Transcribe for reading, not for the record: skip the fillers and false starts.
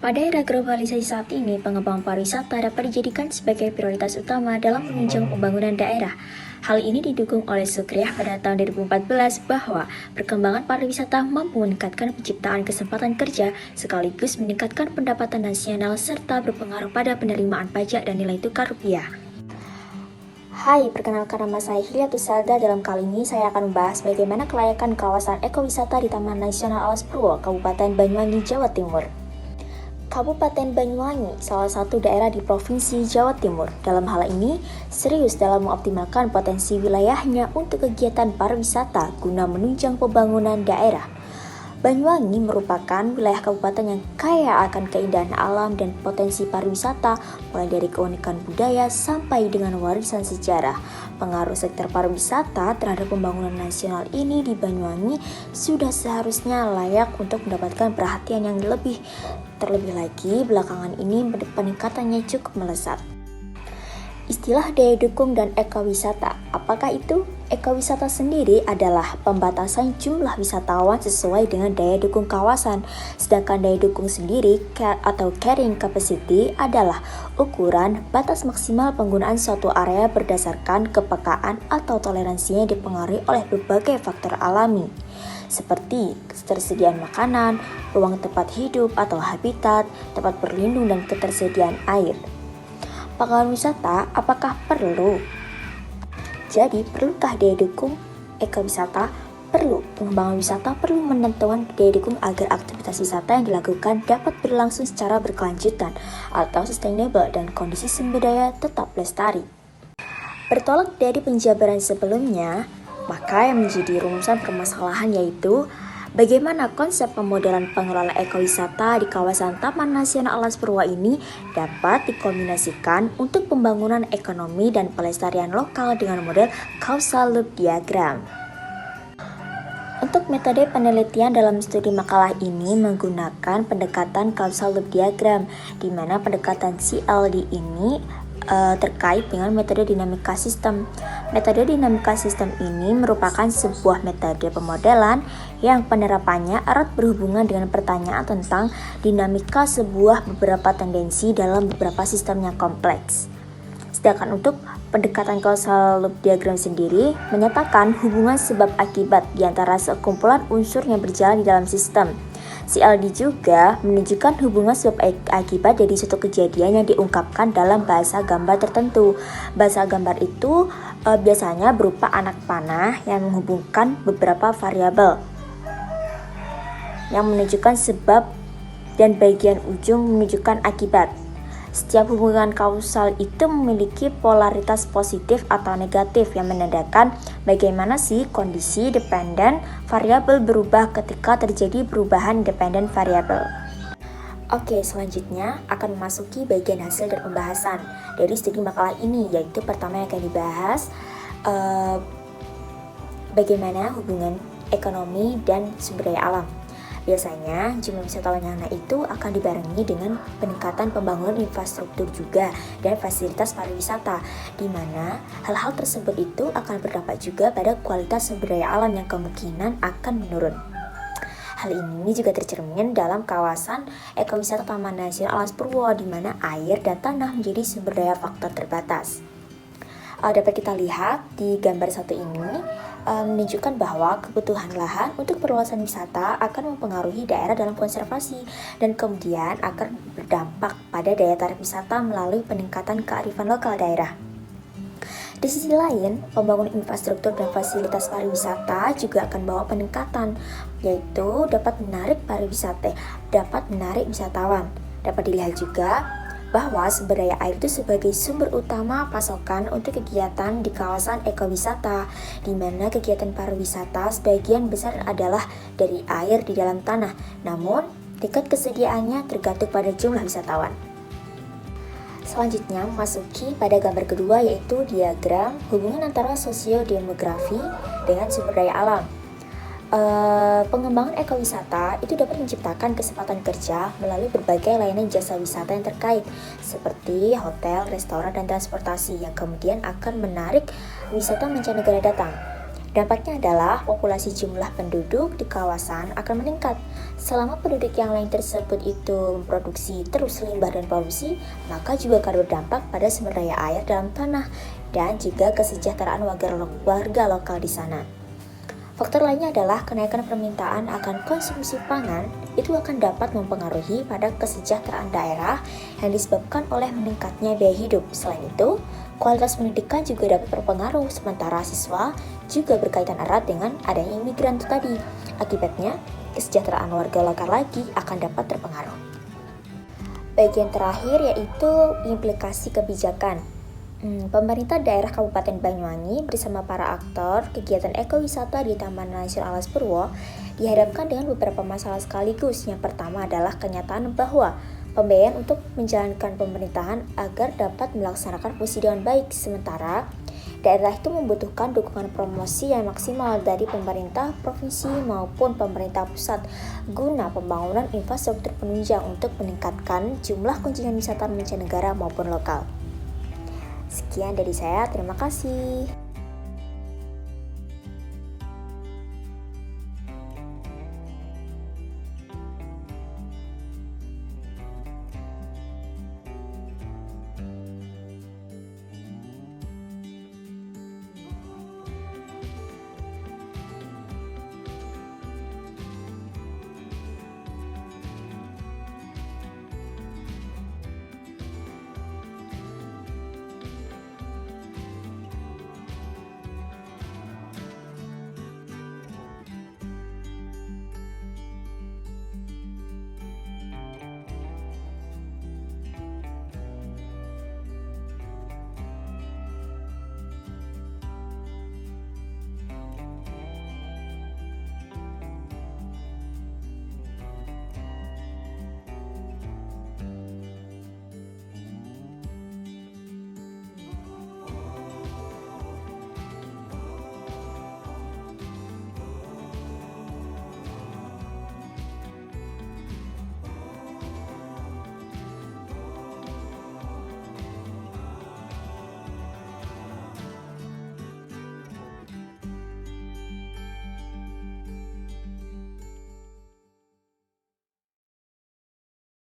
Pada era globalisasi saat ini, pengembangan pariwisata dapat dijadikan sebagai prioritas utama dalam menunjang pembangunan daerah. Hal ini didukung oleh Sukriah pada tahun 2014 bahwa perkembangan pariwisata mampu meningkatkan penciptaan kesempatan kerja sekaligus meningkatkan pendapatan nasional serta berpengaruh pada penerimaan pajak dan nilai tukar rupiah. Hai, perkenalkan nama saya Hilyatus Salda. Dalam kali ini saya akan membahas bagaimana kelayakan kawasan ekowisata di Taman Nasional Alas Purwo, Kabupaten Banyuwangi, Jawa Timur. Kabupaten Banyuwangi, salah satu daerah di Provinsi Jawa Timur, dalam hal ini serius dalam mengoptimalkan potensi wilayahnya untuk kegiatan pariwisata guna menunjang pembangunan daerah. Banyuwangi merupakan wilayah kabupaten yang kaya akan keindahan alam dan potensi pariwisata, mulai dari keunikan budaya sampai dengan warisan sejarah. Pengaruh sektor pariwisata terhadap pembangunan nasional ini di Banyuwangi sudah seharusnya layak untuk mendapatkan perhatian yang lebih. Terlebih lagi, belakangan ini peningkatannya cukup melesat. Istilah daya dukung dan ekowisata, apakah itu? Ekowisata sendiri adalah pembatasan jumlah wisatawan sesuai dengan daya dukung kawasan. Sedangkan daya dukung sendiri atau carrying capacity adalah ukuran batas maksimal penggunaan suatu area berdasarkan kepekaan atau toleransinya dipengaruhi oleh berbagai faktor alami, seperti ketersediaan makanan, ruang tempat hidup atau habitat, tempat berlindung, dan ketersediaan air. Pengembangan wisata apakah perlu? Jadi, perlukah daya dukung ekowisata? Perlu. Pengembangan wisata perlu menentukan daya dukung agar aktivitas wisata yang dilakukan dapat berlangsung secara berkelanjutan atau sustainable dan kondisi sumber daya tetap lestari. Bertolak dari penjabaran sebelumnya, maka yang menjadi rumusan permasalahan yaitu bagaimana konsep pemodelan pengelola ekowisata di kawasan Taman Nasional Alas Purwo ini dapat dikombinasikan untuk pembangunan ekonomi dan pelestarian lokal dengan model causal loop diagram. Untuk metode penelitian dalam studi makalah ini menggunakan pendekatan causal loop diagram, di mana pendekatan CLD ini terkait dengan metode dinamika sistem. Metode dinamika sistem ini merupakan sebuah metode pemodelan yang penerapannya erat berhubungan dengan pertanyaan tentang dinamika sebuah beberapa tendensi dalam beberapa sistem yang kompleks. Sedangkan untuk pendekatan causal loop diagram sendiri menyatakan hubungan sebab akibat di antara sekumpulan unsur yang berjalan di dalam sistem. CLD juga menunjukkan hubungan sebab akibat dari suatu kejadian yang diungkapkan dalam bahasa gambar tertentu. Bahasa gambar itu biasanya berupa anak panah yang menghubungkan beberapa variabel yang menunjukkan sebab dan bagian ujung menunjukkan akibat. Setiap hubungan kausal itu memiliki polaritas positif atau negatif yang menandakan bagaimana sih kondisi dependen variabel berubah ketika terjadi perubahan dependen variabel. Oke, selanjutnya akan memasuki bagian hasil dan pembahasan dari studi makalah ini, yaitu pertama yang akan dibahas bagaimana hubungan ekonomi dan sumber daya alam. Biasanya, jumlah wisatawan yang naik itu akan dibarengi dengan peningkatan pembangunan infrastruktur juga dan fasilitas pariwisata, di mana hal-hal tersebut itu akan berdampak juga pada kualitas sumber daya alam yang kemungkinan akan menurun. Hal ini juga tercermin dalam kawasan ekowisata Taman Nasional Alas Purwo, di mana air dan tanah menjadi sumber daya faktor terbatas. Dapat kita lihat di gambar satu ini menunjukkan bahwa kebutuhan lahan untuk perluasan wisata akan mempengaruhi daerah dalam konservasi dan kemudian akan berdampak pada daya tarik wisata melalui peningkatan kearifan lokal daerah. Di sisi lain, pembangunan infrastruktur dan fasilitas pariwisata juga akan membawa peningkatan, yaitu dapat menarik wisatawan. Dapat dilihat juga bahwa sumber daya air itu sebagai sumber utama pasokan untuk kegiatan di kawasan ekowisata, di mana kegiatan pariwisata sebagian besar adalah dari air di dalam tanah, namun tingkat kesediaannya tergantung pada jumlah wisatawan. Selanjutnya memasuki pada gambar kedua, yaitu diagram hubungan antara sosiodemografi dengan sumber daya alam. Pengembangan ekowisata itu dapat menciptakan kesempatan kerja melalui berbagai layanan jasa wisata yang terkait, seperti hotel, restoran, dan transportasi yang kemudian akan menarik wisata mancanegara datang. Dampaknya adalah populasi jumlah penduduk di kawasan akan meningkat. Selama penduduk yang lain tersebut itu memproduksi terus limbah dan polusi, maka juga akan berdampak pada sumber daya air dalam tanah dan juga kesejahteraan warga lokal di sana. Faktor lainnya adalah kenaikan permintaan akan konsumsi pangan itu akan dapat mempengaruhi pada kesejahteraan daerah yang disebabkan oleh meningkatnya biaya hidup. Selain itu, kualitas pendidikan juga dapat berpengaruh, sementara siswa juga berkaitan erat dengan adanya imigran itu tadi. Akibatnya, kesejahteraan warga lokal lagi akan dapat terpengaruh. Bagian terakhir yaitu implikasi kebijakan. Pemerintah daerah Kabupaten Banyuwangi bersama para aktor kegiatan ekowisata di Taman Nasional Alas Purwo dihadapkan dengan beberapa masalah sekaligus. Yang pertama adalah kenyataan bahwa pembiayaan untuk menjalankan pemerintahan agar dapat melaksanakan fungsi dengan baik, sementara daerah itu membutuhkan dukungan promosi yang maksimal dari pemerintah provinsi maupun pemerintah pusat guna pembangunan infrastruktur penunjang untuk meningkatkan jumlah kunjungan wisata mancanegara maupun lokal. Sekian dari saya, terima kasih.